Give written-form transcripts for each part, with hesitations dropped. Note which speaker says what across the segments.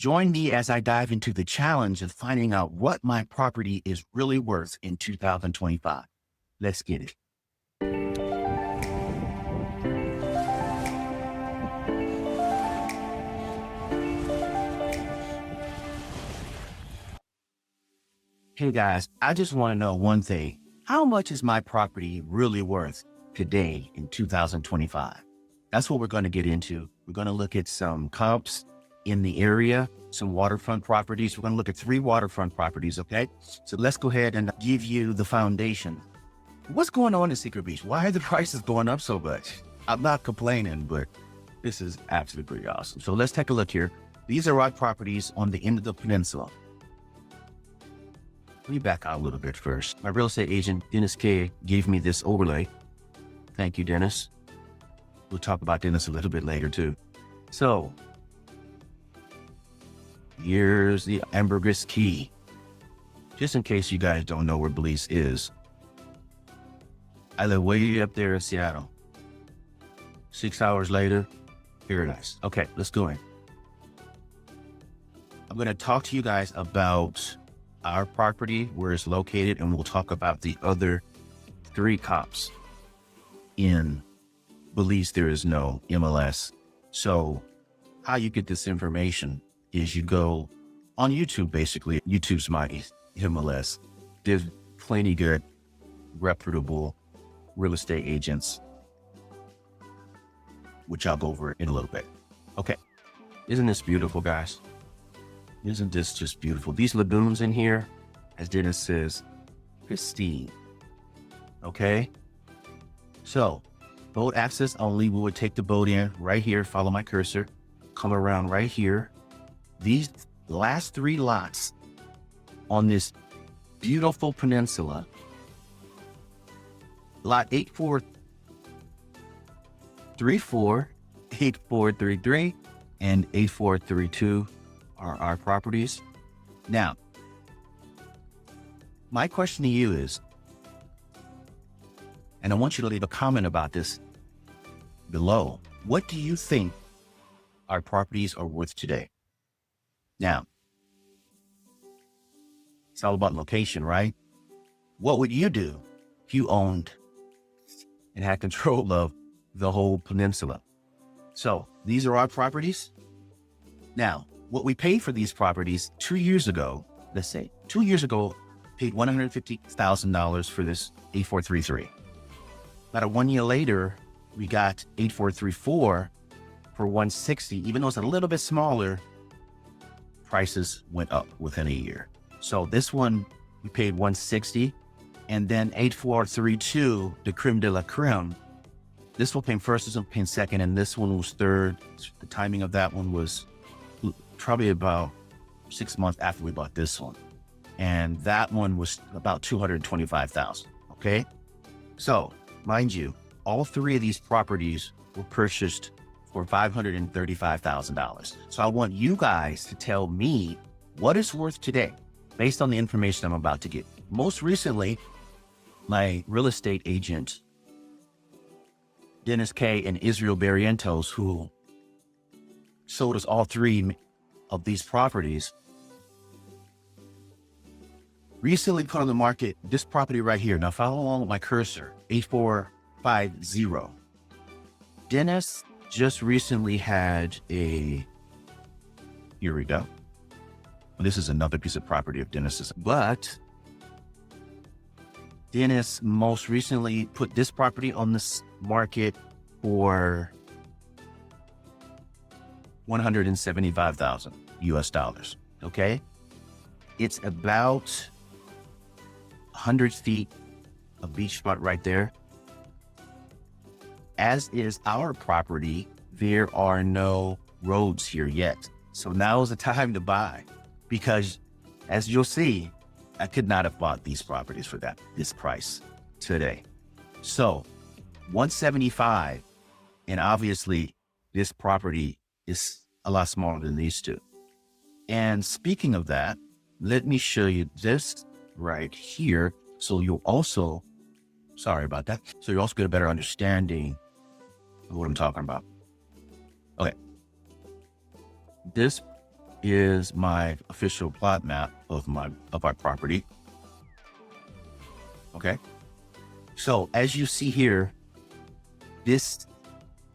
Speaker 1: Join me as I dive into the challenge of finding out what my property is really worth in 2025. Let's get it. Hey guys, I just want to know one thing. How much is my property really worth today in 2025? That's what we're going to get into. We're going to look at some comps in the area, some waterfront properties. We're going to look at 3 waterfront properties, okay? So let's go ahead and give you the foundation. What's going on in Secret Beach? Why are the prices going up so much? I'm not complaining, but this is absolutely pretty awesome. So let's take a look here. These are our properties on the end of the peninsula. Let me back out a little bit first. My real estate agent, Ambergris Caye, gave me this overlay. Thank you, Dennis. We'll talk about Dennis a little bit later too. So here's the Ambergris Caye. Just in case you guys don't know where Belize is, I live way up there in Seattle. 6 hours later, paradise. Okay, let's go in. I'm going to talk to you guys about our property, where it's located, and we'll talk about the other 3 comps. In Belize, there is no MLS. So how you get this information is you go on YouTube, basically. YouTube's my MLS. There's plenty good, reputable real estate agents, which I'll go over in a little bit. Okay. Isn't this beautiful, guys? Isn't this just beautiful? These lagoons in here, as Dennis says, pristine. Okay? So, boat access only. We would take the boat in right here, follow my cursor, come around right here. These last 3 lots on this beautiful peninsula, lot 8434, 8433, and 8432 are our properties. Now, my question to you is, and I want you to leave a comment about this below, what do you think our properties are worth today? Now, it's all about location, right? What would you do if you owned and had control of the whole peninsula? So these are our properties. Now, what we paid for these properties 2 years ago, let's say 2 years ago, paid $150,000 for this 8433. About 1 year later, we got 8434 for 160. Even though it's a little bit smaller, prices went up within a year. So this one, we paid 160, and then 8432, the creme de la creme. This one came first, this one came second, and this one was third. The timing of that one was probably about 6 months after we bought this one. And that one was about $225,000, okay? So, mind you, all 3 of these properties were purchased for $535,000. So I want you guys to tell me what it's worth today, based on the information I'm about to give. Most recently, my real estate agent, Ambergris Caye and Israel Barrientos, who sold us all 3 of these properties, recently put on the market this property right here. Now follow along with my cursor, 8450. Dennis just recently had here we go. This is another piece of property of Dennis's, but Dennis most recently put this property on this market for $175,000 US dollars. Okay. It's about 100 feet of beachfront right there. As is our property, there are no roads here yet. So now is the time to buy, because as you'll see, I could not have bought these properties for this price today. So 175, and obviously this property is a lot smaller than these 2. And speaking of that, let me show you this right here. So you'll also, sorry about that. So you also get a better understanding of what I'm talking about. Okay. This is my official plot map of our property. Okay. So as you see here, this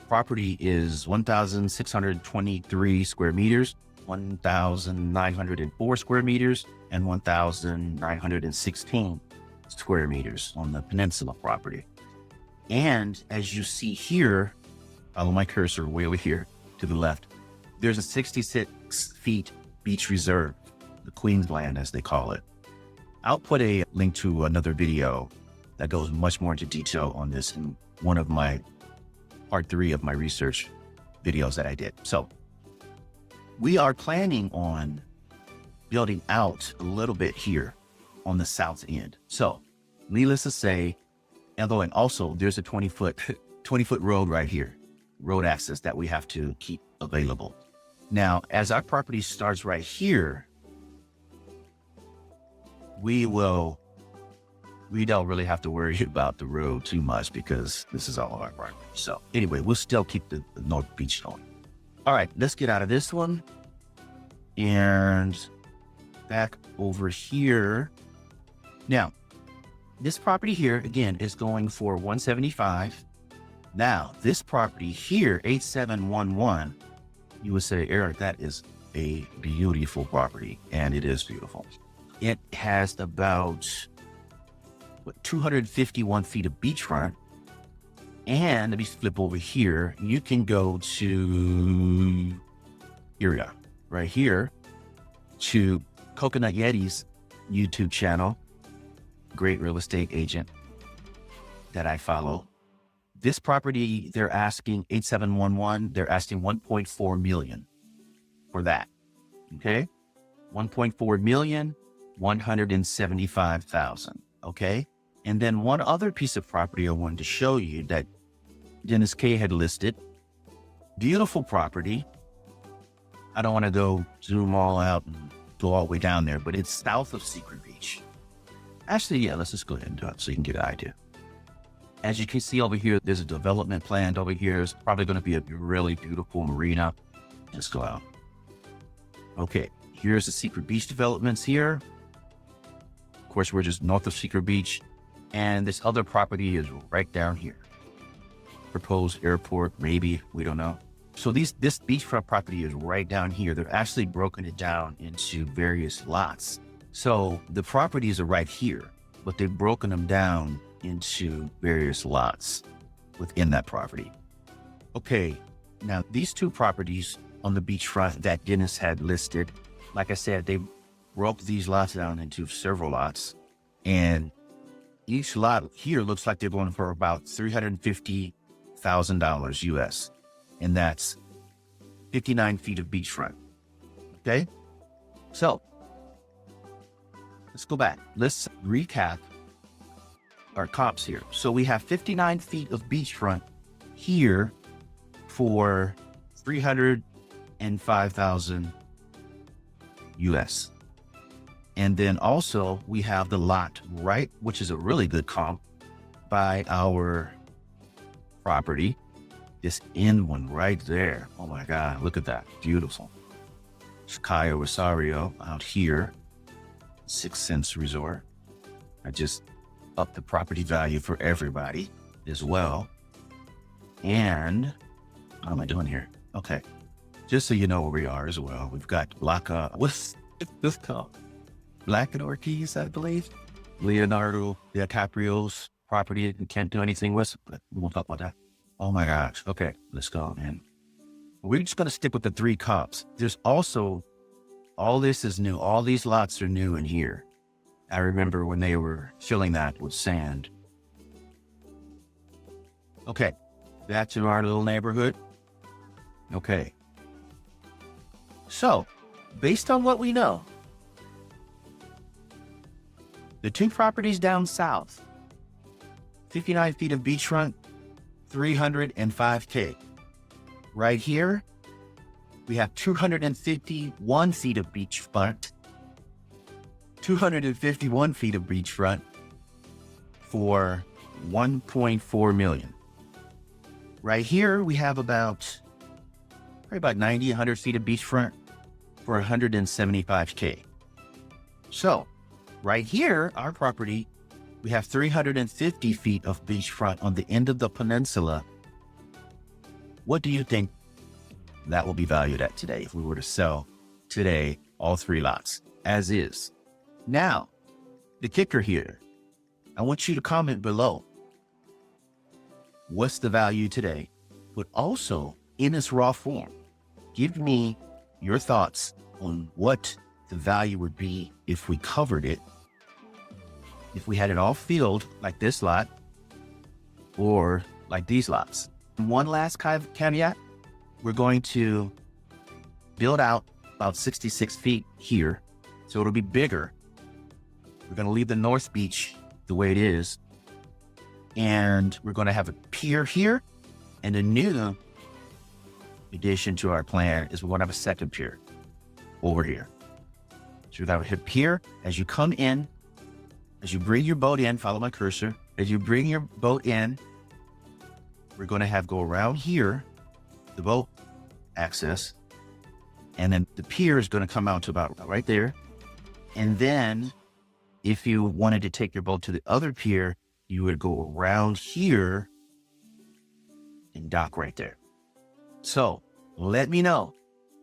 Speaker 1: property is 1,623 square meters, 1,904 square meters, and 1,916 square meters on the peninsula property. And as you see here, follow my cursor way over here to the left, there's a 66 feet beach reserve, the Queensland as they call it. I'll put a link to another video that goes much more into detail on this in one of my part 3 of my research videos that I did. So we are planning on building out a little bit here on the south end. So needless to say, and also there's a 20-foot road right here, road access that we have to keep available. Now, as our property starts right here, we don't really have to worry about the road too much because this is all of our property. So anyway, we'll still keep the North Beach going. All right, let's get out of this one and back over here. Now, this property here, again, is going for $175. Now, this property here, 8711, you would say, Eric, that is a beautiful property, and it is beautiful. It has about 251 feet of beachfront. And let me flip over here. You can go to here, right here, to Coconut Yeti's YouTube channel, great real estate agent that I follow. This property, they're asking 8711, they're asking 1.4 million for that. Okay. 1.4 million, 175,000. Okay. And then one other piece of property I wanted to show you that Dennis Kaye had listed. Beautiful property. I don't want to go zoom all out and go all the way down there, but it's south of Secret Beach. Actually, yeah, let's just go ahead and do it so you can get an idea. As you can see over here, there's a development planned over here. It's probably going to be a really beautiful marina. Let's go out. Okay, here's the Secret Beach developments here. Of course, we're just north of Secret Beach. And this other property is right down here. Proposed airport, maybe, we don't know. So this beachfront property is right down here. They're actually broken it down into various lots. So the properties are right here, but they've broken them down into various lots within that property. Okay, now these two properties on the beachfront that Dennis had listed, like I said, they broke these lots down into several lots. And each lot here looks like they're going for about $350,000 US. And that's 59 feet of beachfront. Okay? So, let's go back. Let's recap our comps here. So we have 59 feet of beachfront here for 305,000 US. And then also we have the lot right, which is a really good comp by our property. This end one right there. Oh my God, look at that. Beautiful. It's Caye Rosario out here. 6 Cents Resort. I just upped the property value for everybody as well. And how am I doing here? Okay. Just so you know where we are as well. We've got what's this called? Black and Ortiz, I believe. Leonardo DiCaprio's property you can't do anything with, but we won't talk about that. Oh my gosh. Okay, let's go, man. We're just going to stick with the 3 comps. There's also, all this is new. All these lots are new in here. I remember when they were filling that with sand. Okay, that's in our little neighborhood. Okay. So, based on what we know, the 2 properties down south, 59 feet of beachfront, 305K. Right here, we have 251 feet of beachfront, 251 feet of beachfront for 1.4 million. Right here, we have about 90, 100 feet of beachfront for $175K. So right here, our property, we have 350 feet of beachfront on the end of the peninsula. What do you think that will be valued at today if we were to sell today all 3 lots as is? Now, the kicker here, I want you to comment below. What's the value today? But also, in its raw form, give me your thoughts on what the value would be if we covered it, if we had it all filled like this lot or like these lots. One last caveat, we're going to build out about 66 feet here, so it'll be bigger. We're going to leave the North Beach the way it is, and we're going to have a pier here, and a new addition to our plan is we're going to have a second pier over here. So we're going to have a pier as you come in, as you bring your boat in, follow my cursor. As you bring your boat in, we're going to go around here, the boat access, and then the pier is going to come out to about right there. And then if you wanted to take your boat to the other pier, you would go around here and dock right there. So let me know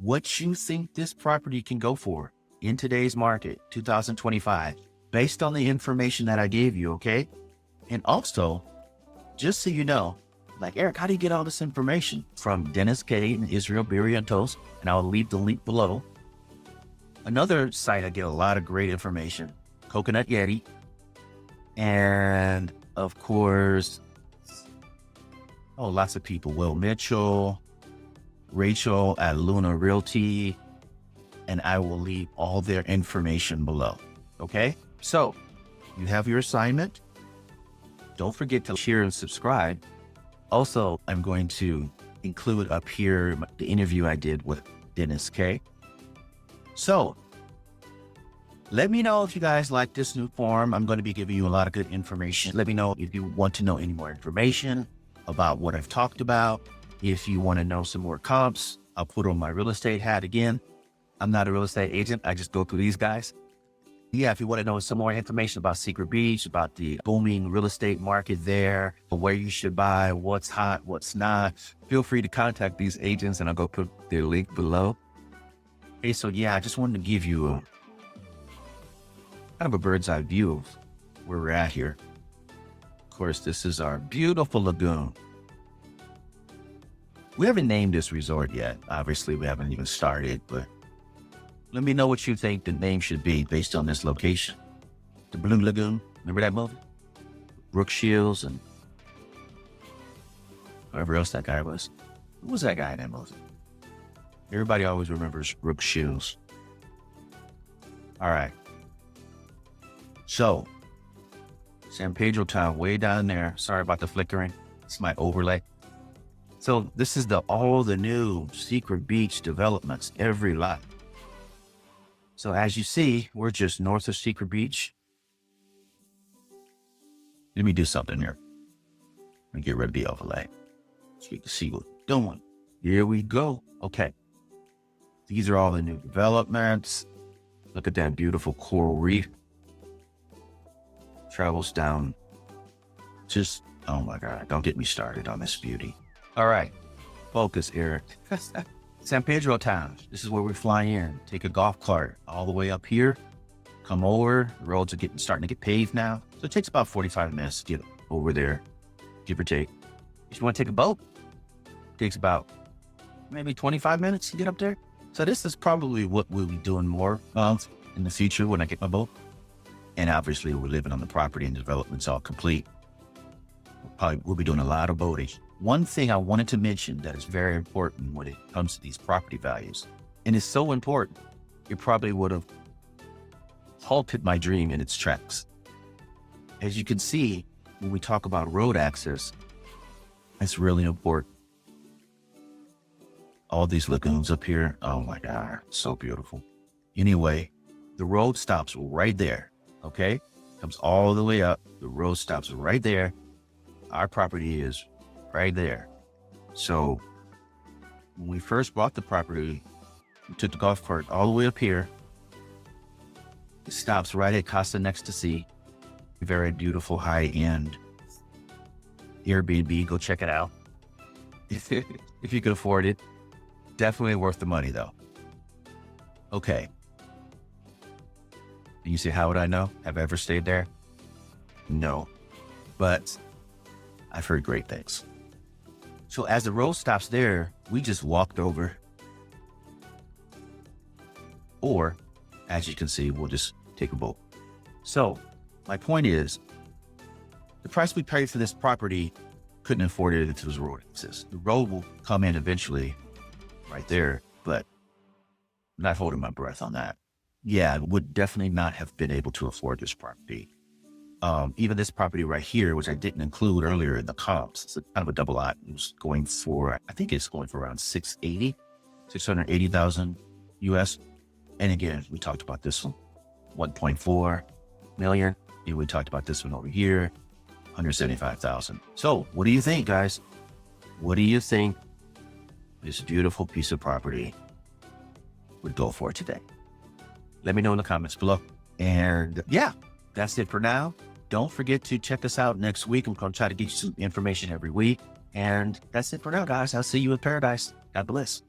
Speaker 1: what you think this property can go for in today's market, 2025, based on the information that I gave you, okay? And also, just so you know, like, Eric, how do you get all this information? From Dennis Caye and Israel Barrientos, and I'll leave the link below. Another site I get a lot of great information, Coconut Yeti, and of course, lots of people, Will Mitchell, Rachel at Luna Realty, and I will leave all their information below, okay? So, you have your assignment. Don't forget to share and subscribe. Also, I'm going to include up here the interview I did with Dennis Caye. So, let me know if you guys like this new form. I'm going to be giving you a lot of good information. Let me know if you want to know any more information about what I've talked about. If you want to know some more comps, I'll put on my real estate hat again. I'm not a real estate agent. I just go through these guys. Yeah, if you want to know some more information about Secret Beach, about the booming real estate market there, where you should buy, what's hot, what's not, feel free to contact these agents and I'll go put their link below. Okay, so yeah, I just wanted to give you kind of a bird's eye view of where we're at here. Of course, this is our beautiful lagoon. We haven't named this resort yet. Obviously, we haven't even started, but let me know what you think the name should be based on this location. The Blue Lagoon, remember that movie? Brooke Shields and whoever else that guy was. Who was that guy in that movie? Everybody always remembers Brooke Shields. All right. So, San Pedro Town, way down there. Sorry about the flickering. It's my overlay. So this is all the new Secret Beach developments, every lot. So as you see, we're just north of Secret Beach. Let me do something here. And get rid of the overlay so you can see what we're doing. Here we go. Okay. These are all the new developments. Look at that beautiful coral reef. Travels down. Just, oh my God, don't get me started on this beauty. All right, focus, Eric. San Pedro Town, this is where we fly in. Take a golf cart all the way up here, come over. The roads are starting to get paved now. So it takes about 45 minutes to get over there, give or take. If you want to take a boat, it takes about maybe 25 minutes to get up there. So this is probably what we'll be doing more of in the future when I get my boat. And obviously we're living on the property and the development's all complete. We'll be doing a lot of boating. One thing I wanted to mention that is very important when it comes to these property values, and it's so important, it probably would have halted my dream in its tracks. As you can see, when we talk about road access, it's really important. All these lagoons up here, oh my God, so beautiful. Anyway, the road stops right there, okay? Comes all the way up, the road stops right there. Our property is right there. So when we first bought the property, We took the golf cart all the way up here. It stops right at Costa Next to Sea. Very beautiful, high-end Airbnb. Go check it out. If you could afford it. Definitely worth the money, though. Okay. And you say, how would I know? Have I ever stayed there? No. But I've heard great things. So as the road stops there, we just walked over. Or, as you can see, we'll just take a boat. So my point is, the price we paid for this property, couldn't afford it if the road exists. The road will come in eventually right there, but I'm not holding my breath on that. Yeah, I would definitely not have been able to afford this property. Even this property right here, which I didn't include earlier in the comps, it's kind of a double lot. It was going for, I think it's going for around 680,000 US. And again, we talked about this one, 1.4 million. And we talked about this one over here, 175,000. So what do you think, guys? What do you think this beautiful piece of property would go for today? Let me know in the comments below. And yeah, that's it for now. Don't forget to check us out next week. I'm going to try to get you some information every week. And that's it for now, guys. I'll see you in paradise. God bless.